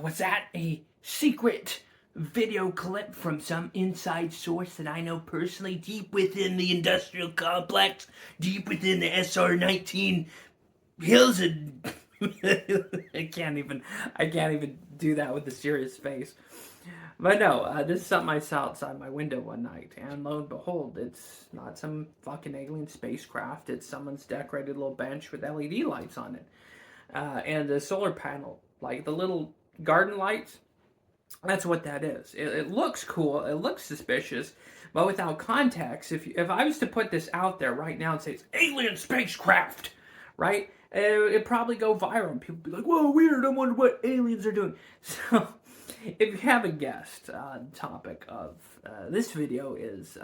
Was that a secret video clip from some inside source that I know personally, deep within the industrial complex, deep within the SR-19 hills? And I can't even do that with a serious face. But no, this is something I saw outside my window one night, and lo and behold, it's not some fucking alien spacecraft. It's someone's decorated little bench with LED lights on it, and the solar panel, like the little garden lights. That's what that is. It looks cool. It looks suspicious, but without context, if I was to put this out there right now and say it's alien spacecraft, right? It'd probably go viral, and people would be like, "Whoa, weird! I wonder what aliens are doing." So, if you haven't guessed, the topic of this video is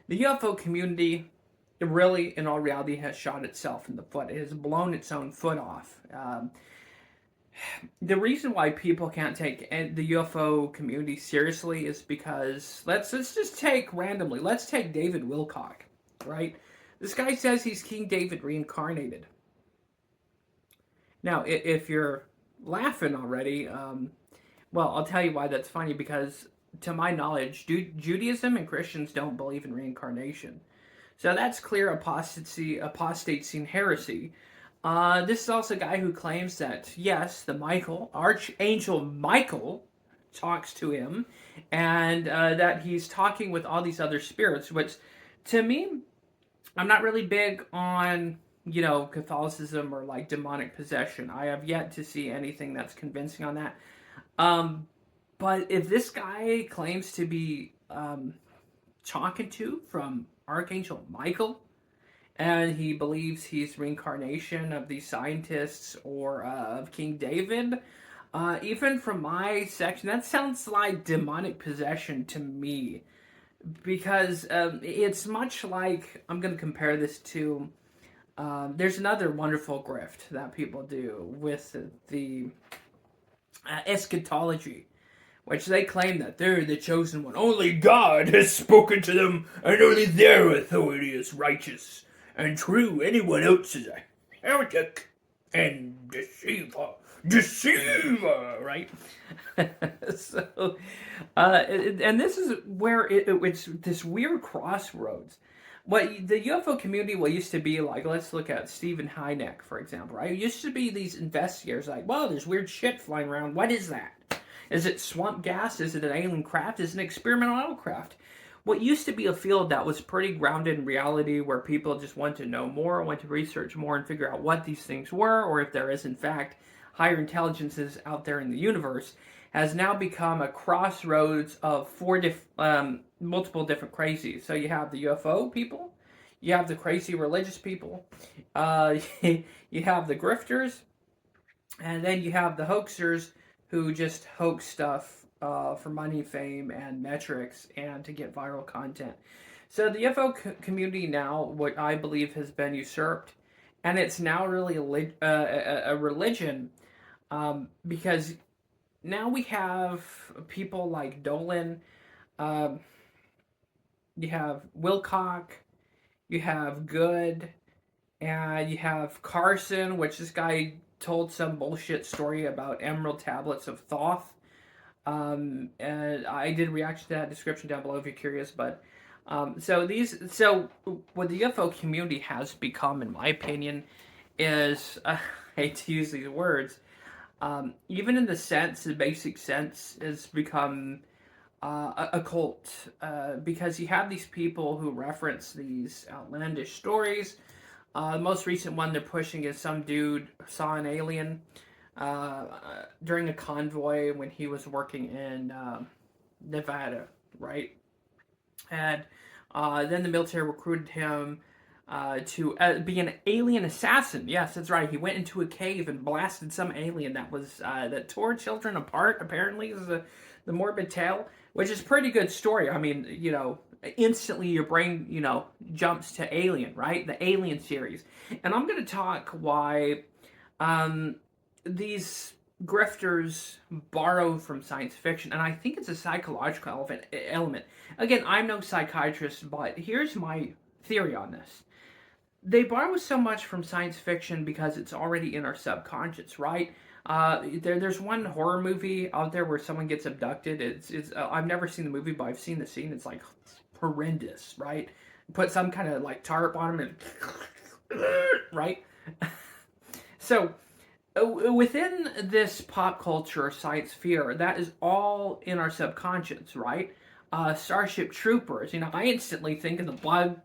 the UFO community. It really, in all reality, has shot itself in the foot. It has blown its own foot off. The reason why people can't take the UFO community seriously is because let's just take randomly. Let's take David Wilcock, right? This guy says he's King David reincarnated. Now, if you're laughing already, well, I'll tell you why that's funny, because to my knowledge, Judaism and Christians don't believe in reincarnation. So that's clear apostasy and heresy. This is also a guy who claims that, yes, Archangel Michael talks to him, and that he's talking with all these other spirits, which, to me, I'm not really big on, Catholicism or, like, demonic possession. I have yet to see anything that's convincing on that. But if this guy claims to be talking to from Archangel Michael, and he believes he's reincarnation of these scientists or of King David, even from my section, that sounds like demonic possession to me. Because it's much like, I'm going to compare this to, there's another wonderful grift that people do with the eschatology, which they claim that they're the chosen one. Only God has spoken to them, and only their authority is righteous and true. Anyone else is a heretic and deceiver, right? So, and this is where it's this weird crossroads. What the UFO community used to be like, let's look at Stephen Hynek, for example, right? It used to be these investigators like, well, there's weird shit flying around. What is that? Is it swamp gas? Is it an alien craft? Is it an experimental aircraft? What used to be a field that was pretty grounded in reality, where people just want to know more, want to research more, and figure out what these things were, or if there is, in fact, higher intelligences out there in the universe, has now become a crossroads of multiple different crazies. So you have the UFO people, you have the crazy religious people, you have the grifters, and then you have the hoaxers who just hoax stuff for money, fame, and metrics, and to get viral content. So the UFO community now, what I believe, has been usurped, and it's now really a religion, because now we have people like Dolan, you have Wilcock, you have Good, and you have Carson, which this guy told some bullshit story about emerald tablets of Thoth. And I did react to that description down below if you're curious. But so what the UFO community has become, in my opinion, is I hate to use these words, even in the basic sense, has become a cult, because you have these people who reference these outlandish stories. The most recent one they're pushing is some dude saw an alien during a convoy when he was working in Nevada, right? And then the military recruited him to be an alien assassin. Yes, that's right. He went into a cave and blasted some alien that tore children apart, apparently, is the morbid tale, which is a pretty good story. I mean, instantly your brain, jumps to Alien, right? The Alien series. And I'm going to talk why these grifters borrow from science fiction, and I think it's a psychological element. Again, I'm no psychiatrist, but here's my theory on this. they borrow so much from science fiction because it's already in our subconscious, right? There's one horror movie out there where someone gets abducted. It's I've never seen the movie, but I've seen the scene. It's like horrendous, right? Put some kind of like tarp on them and right. So within this pop culture science sphere, that is all in our subconscious, right? Starship Troopers. You know, I instantly think of the blood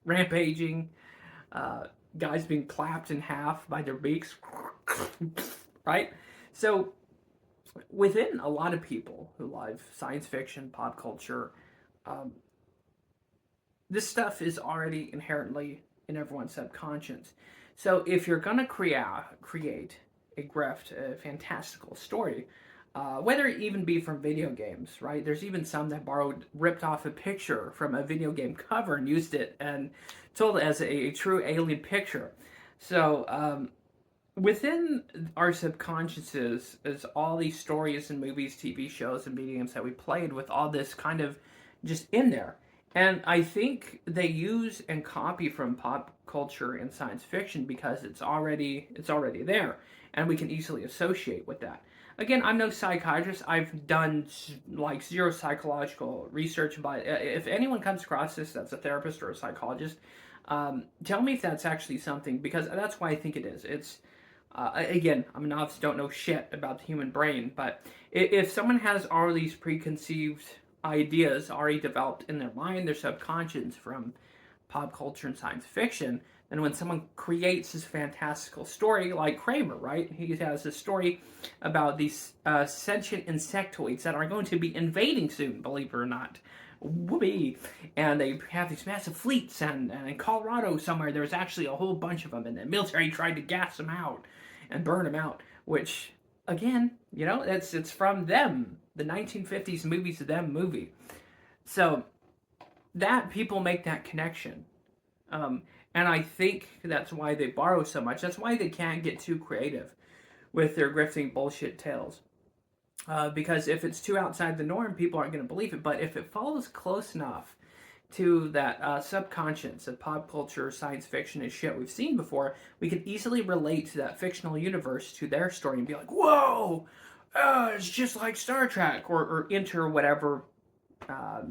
rampaging, uh, guys being clapped in half by their beaks, right? So within a lot of people who love science fiction, pop culture, um, this stuff is already inherently in everyone's subconscious. So if you're gonna create a grift, a fantastical story, whether it even be from video games, right? There's even some that ripped off a picture from a video game cover and used it and told it as a true alien picture. So within our subconsciouses is all these stories and movies, TV shows, and mediums that we played with all this kind of just in there. And I think they use and copy from pop culture and science fiction because it's already there, and we can easily associate with that. Again, I'm no psychiatrist. I've done like zero psychological research, but if anyone comes across this that's a therapist or a psychologist, tell me if that's actually something, because that's why I think it is. It's again, I'm an novice, don't know shit about the human brain, but if someone has all these preconceived ideas already developed in their mind, their subconscious from pop culture and science fiction, then when someone creates this fantastical story, like Kramer, right? He has a story about these sentient insectoids that are going to be invading soon, believe it or not. Whoopee! And they have these massive fleets, and in Colorado somewhere, there's actually a whole bunch of them, and the military tried to gas them out and burn them out, which, again, you know, it's from them, the 1950s movies, them movie. So that people make that connection. Um, and I think that's why they borrow so much. That's why they can't get too creative with their grifting bullshit tales. Because if it's too outside the norm, people aren't going to believe it. But if it follows close enough to that subconscious of pop culture, science fiction, and shit we've seen before, we can easily relate to that fictional universe to their story and be like, whoa, it's just like Star Trek, or enter whatever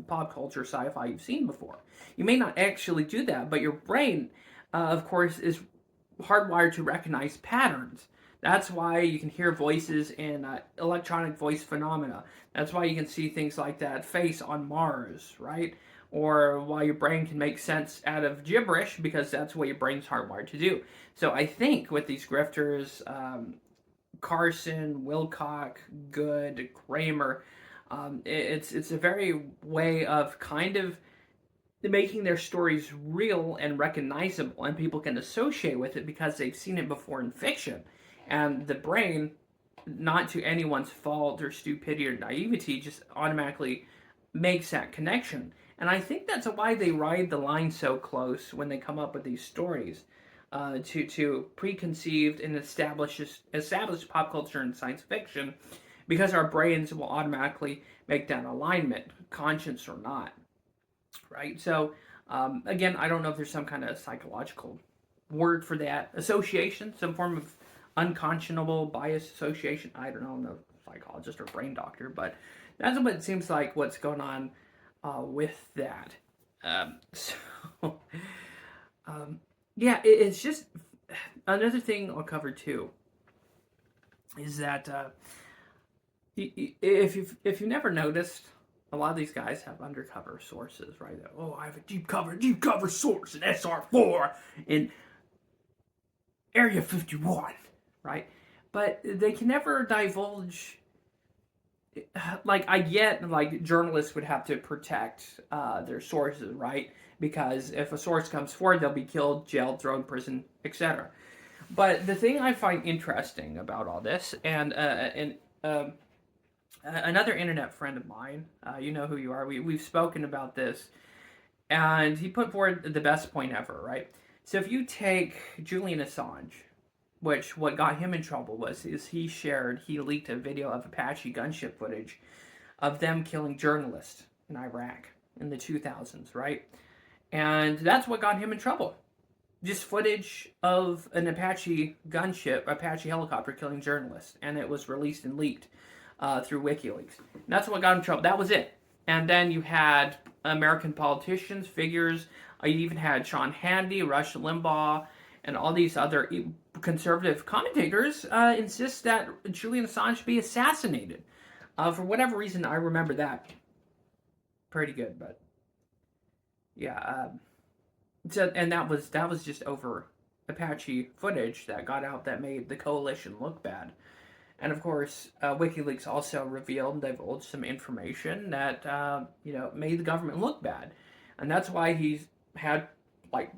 pop culture sci-fi you've seen before. You may not actually do that, but your brain, of course, is hardwired to recognize patterns. That's why you can hear voices in electronic voice phenomena. That's why you can see things like that face on Mars, right? Or why your brain can make sense out of gibberish, because that's what your brain's hardwired to do. So I think with these grifters, Carson, Wilcock, Good, Kramer, it's a very way of kind of making their stories real and recognizable, and people can associate with it because they've seen it before in fiction. And the brain, not to anyone's fault or stupidity or naivety, just automatically makes that connection. And I think that's why they ride the line so close when they come up with these stories. To preconceived and established pop culture and science fiction, because our brains will automatically make that alignment, conscious or not, right? So, again, I don't know if there's some kind of psychological word for that. Association, some form of unconscionable bias association. I don't know, I'm no psychologist or brain doctor, but that's what it seems like what's going on with that. So, yeah, it's just another thing I'll cover too is that if you've never noticed, a lot of these guys have undercover sources, right? Oh, I have a deep cover source in SR4 in Area 51, right? But they can never divulge. Like, I get, like, journalists would have to protect their sources, right? Because if a source comes forward, they'll be killed, jailed, thrown in prison, etc. But the thing I find interesting about all this, and another internet friend of mine, you know who you are, we've spoken about this, and he put forward the best point ever, right? So if you take Julian Assange, which what got him in trouble is he leaked a video of Apache gunship footage of them killing journalists in Iraq in the 2000s, right? And that's what got him in trouble. Just footage of an Apache gunship, Apache helicopter killing journalists, and it was released and leaked through WikiLeaks. And that's what got him in trouble. That was it. And then you had American politicians, figures. You even had Sean Hannity, Rush Limbaugh, and all these other conservative commentators insist that Julian Assange be assassinated. For whatever reason, I remember that pretty good, but yeah. So, and that was just over Apache footage that got out that made the coalition look bad. And of course, WikiLeaks also revealed and divulged some information that made the government look bad, and that's why he's had like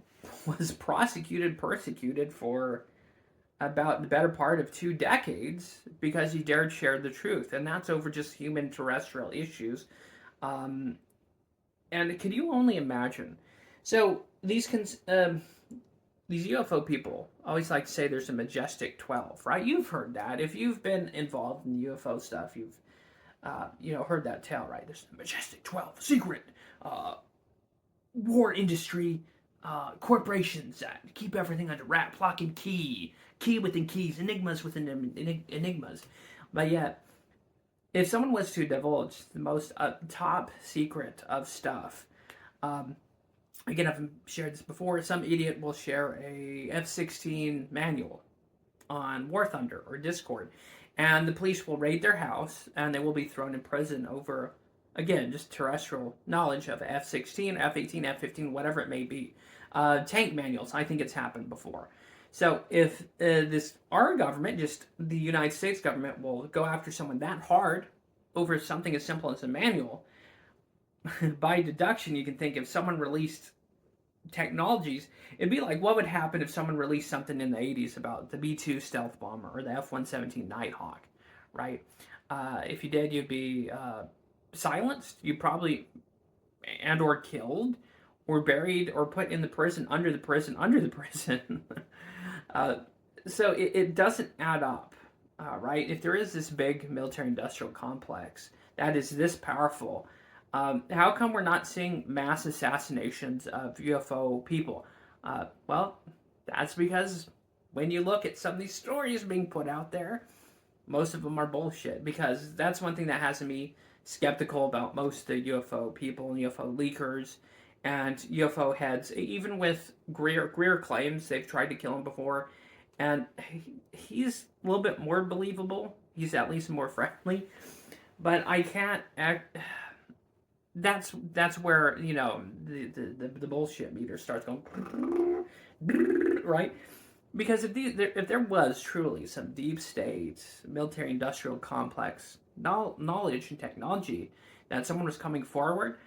was persecuted for about the better part of 2 decades because he dared share the truth, and that's over just human terrestrial issues. Um, and can you only imagine? So these UFO people always like to say there's a majestic 12, right? You've heard that. If you've been involved in UFO stuff, you've heard that tale, right? There's the majestic 12, secret war industry corporations that keep everything under wrap, lock and key within keys, enigmas within enigmas. But yet, if someone was to divulge the most top secret of stuff, um, again, I've shared this before. Some idiot will share a F-16 manual on War Thunder or Discord, and the police will raid their house, and they will be thrown in prison over, again, just terrestrial knowledge of F-16, F-18, F-15, whatever it may be. Tank manuals, I think it's happened before. So if our government, just the United States government, will go after someone that hard over something as simple as a manual, by deduction, you can think if someone released technologies, it'd be like what would happen if someone released something in the 80s about the B-2 stealth bomber or the F-117 Nighthawk, right? If you did, you'd be silenced. You'd probably and or killed or buried or put in the prison under the prison under the prison. uh, so it doesn't add up, right? If there is this big military-industrial complex that is this powerful, how come we're not seeing mass assassinations of UFO people? Well, that's because when you look at some of these stories being put out there, most of them are bullshit. Because that's one thing that has me skeptical about most of the UFO people and UFO leakers and UFO heads. Even with Greer claims they've tried to kill him before, and he's a little bit more believable. He's at least more friendly, but I can't act. That's where the bullshit meter starts going right, because if there was truly some deep state military industrial complex knowledge and technology that someone was coming forward,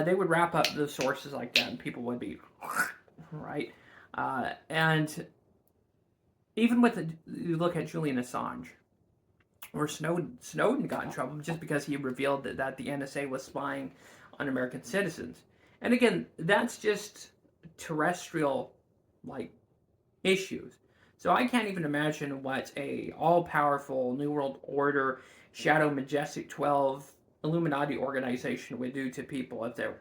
they would wrap up the sources like that and people would be right. And even with you look at Julian Assange or Snowden got in trouble just because he revealed that the NSA was spying on American citizens. And again, that's just terrestrial like issues. So I can't even imagine what a all-powerful New World Order, Shadow Majestic 12 Illuminati organization would do to people if they're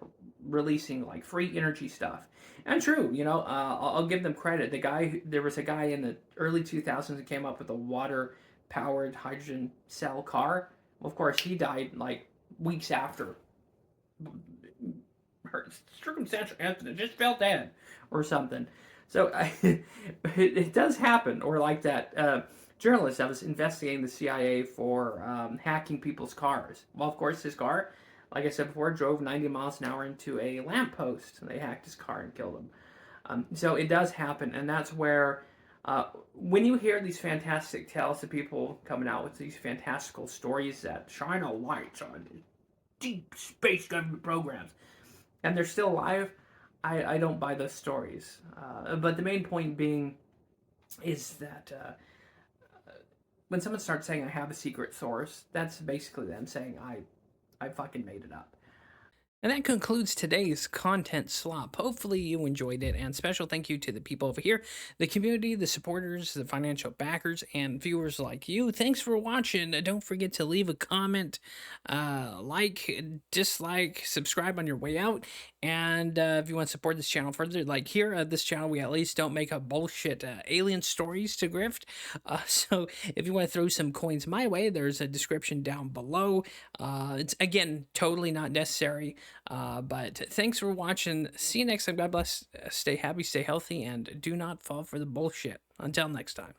releasing like free energy stuff. And true, I'll give them credit. There was a guy in the early 2000s that came up with a water-powered hydrogen cell car. Well, of course, he died like weeks after. Circumstantial evidence, just fell dead or something. So it does happen. Or like that journalist that was investigating the CIA for hacking people's cars. Well, of course, his car, like I said before, drove 90 miles an hour into a lamppost. And they hacked his car and killed him. So it does happen. And that's where when you hear these fantastic tales of people coming out with these fantastical stories that shine a light on deep space government programs, and they're still alive, I don't buy those stories. But the main point being is that when someone starts saying I have a secret source, that's basically them saying I fucking made it up. And that concludes today's content slop. Hopefully, you enjoyed it. And special thank you to the people over here, the community, the supporters, the financial backers, and viewers like you. Thanks for watching. Don't forget to leave a comment, like, dislike, subscribe on your way out. And if you want to support this channel further, like here at this channel, we at least don't make up bullshit alien stories to grift. So if you want to throw some coins my way, there's a description down below. It's again totally not necessary. But thanks for watching. See you next time. God bless. Stay happy, stay healthy, and do not fall for the bullshit. Until next time.